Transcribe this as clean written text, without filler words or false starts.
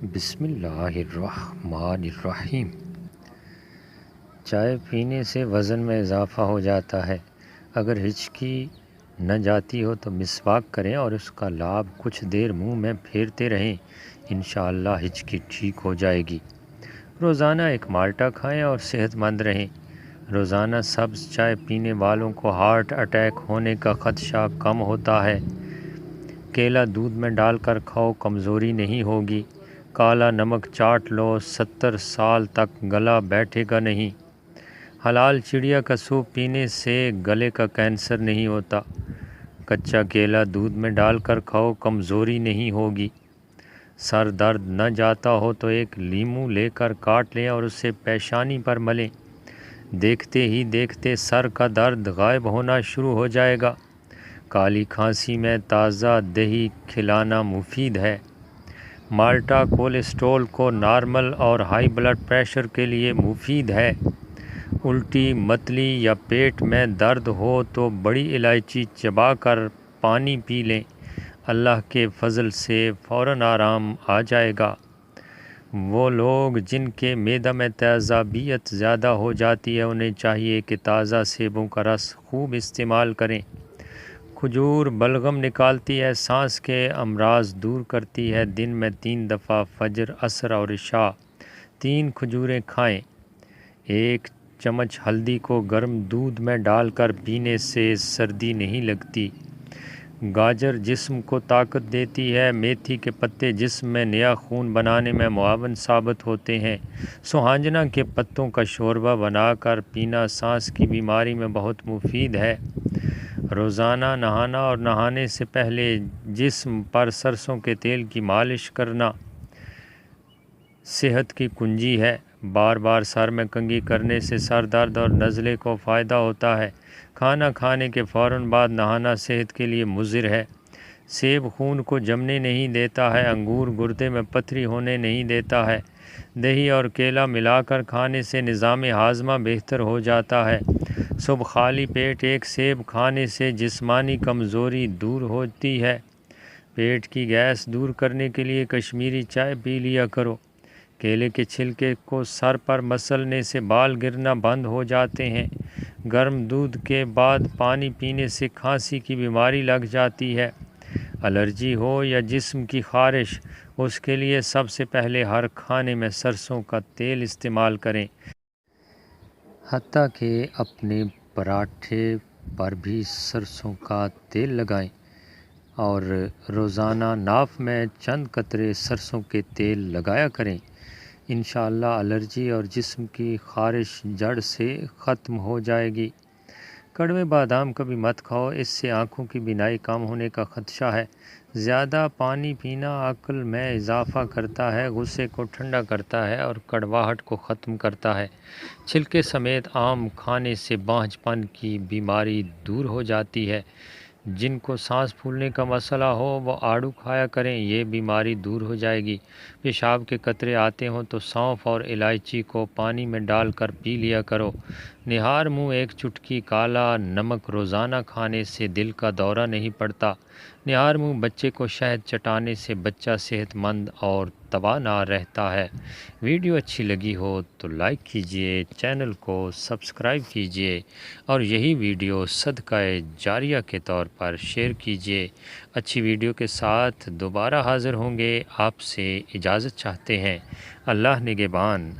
بسم اللہ الرحمن الرحیم۔ چائے پینے سے وزن میں اضافہ ہو جاتا ہے۔ اگر ہچکی نہ جاتی ہو تو مسواک کریں اور اس کا لعاب کچھ دیر منہ میں پھیرتے رہیں، انشاءاللہ ہچکی ٹھیک ہو جائے گی۔ روزانہ ایک مالٹا کھائیں اور صحت مند رہیں۔ روزانہ سبز چائے پینے والوں کو ہارٹ اٹیک ہونے کا خدشہ کم ہوتا ہے۔ کیلا دودھ میں ڈال کر کھاؤ، کمزوری نہیں ہوگی۔ کالا نمک چاٹ لو، 70 سال تک گلا بیٹھے گا نہیں۔ حلال چڑیا کا سوپ پینے سے گلے کا کینسر نہیں ہوتا۔ کچا کیلا دودھ میں ڈال کر کھاؤ، کمزوری نہیں ہوگی۔ سر درد نہ جاتا ہو تو ایک لیموں لے کر کاٹ لیں اور اسے پیشانی پر ملیں۔ دیکھتے ہی دیکھتے سر کا درد غائب ہونا شروع ہو جائے گا۔ کالی کھانسی میں تازہ دہی کھلانا مفید ہے۔ مالٹا کولیسٹرول کو نارمل اور ہائی بلڈ پریشر کے لیے مفید ہے۔ الٹی، متلی یا پیٹ میں درد ہو تو بڑی الائچی چبا کر پانی پی لیں، اللہ کے فضل سے فوراً آرام آ جائے گا۔ وہ لوگ جن کے معدہ میں تیزابیت زیادہ ہو جاتی ہے، انہیں چاہیے کہ تازہ سیبوں کا رس خوب استعمال کریں۔ کھجور بلغم نکالتی ہے، سانس کے امراض دور کرتی ہے۔ دن میں 3 دفعہ فجر، عصر اور عشاء 3 کھجوریں کھائیں۔ 1 چمچ ہلدی کو گرم دودھ میں ڈال کر پینے سے سردی نہیں لگتی۔ گاجر جسم کو طاقت دیتی ہے۔ میتھی کے پتے جسم میں نیا خون بنانے میں معاون ثابت ہوتے ہیں۔ سوہانجنا کے پتوں کا شوربہ بنا کر پینا سانس کی بیماری میں بہت مفید ہے۔ روزانہ نہانا اور نہانے سے پہلے جسم پر سرسوں کے تیل کی مالش کرنا صحت کی کنجی ہے۔ بار بار سر میں کنگھی کرنے سے سر درد اور نزلے کو فائدہ ہوتا ہے۔ کھانا کھانے کے فوراً بعد نہانا صحت کے لیے مضر ہے۔ سیب خون کو جمنے نہیں دیتا ہے۔ انگور گردے میں پتھری ہونے نہیں دیتا ہے۔ دہی اور کیلا ملا کر کھانے سے نظام ہاضمہ بہتر ہو جاتا ہے۔ صبح خالی پیٹ 1 سیب کھانے سے جسمانی کمزوری دور ہوتی ہے۔ پیٹ کی گیس دور کرنے کے لیے کشمیری چائے پی لیا کرو۔ کیلے کے چھلکے کو سر پر مسلنے سے بال گرنا بند ہو جاتے ہیں۔ گرم دودھ کے بعد پانی پینے سے کھانسی کی بیماری لگ جاتی ہے۔ الرجی ہو یا جسم کی خارش، اس کے لیے سب سے پہلے ہر کھانے میں سرسوں کا تیل استعمال کریں۔ حتیٰ کہ اپنے پراٹھے پر بھی سرسوں کا تیل لگائیں اور روزانہ ناف میں چند قطرے سرسوں کے تیل لگایا کریں۔ انشاءاللہ الرجی اور جسم کی خارش جڑ سے ختم ہو جائے گی۔ کڑوے بادام کبھی مت کھاؤ، اس سے آنکھوں کی بینائی کم ہونے کا خدشہ ہے۔ زیادہ پانی پینا عقل میں اضافہ کرتا ہے، غصے کو ٹھنڈا کرتا ہے اور کڑواہٹ کو ختم کرتا ہے۔ چھلکے سمیت آم کھانے سے بانجھ پن کی بیماری دور ہو جاتی ہے۔ جن کو سانس پھولنے کا مسئلہ ہو وہ آڑو کھایا کریں، یہ بیماری دور ہو جائے گی۔ پیشاب کے قطرے آتے ہوں تو سونف اور الائچی کو پانی میں ڈال کر پی لیا کرو۔ نہار منہ 1 چٹکی کالا نمک روزانہ کھانے سے دل کا دورہ نہیں پڑتا۔ نہار منہ بچے کو شہد چٹانے سے بچہ صحت مند اور توانا رہتا ہے۔ ویڈیو اچھی لگی ہو تو لائک کیجئے، چینل کو سبسکرائب کیجئے اور یہی ویڈیو صدقہ جاریہ کے طور پر شیئر کیجئے۔ اچھی ویڈیو کے ساتھ دوبارہ حاضر ہوں گے۔ آپ سے اجازت چاہتے ہیں۔ اللہ نگہبان۔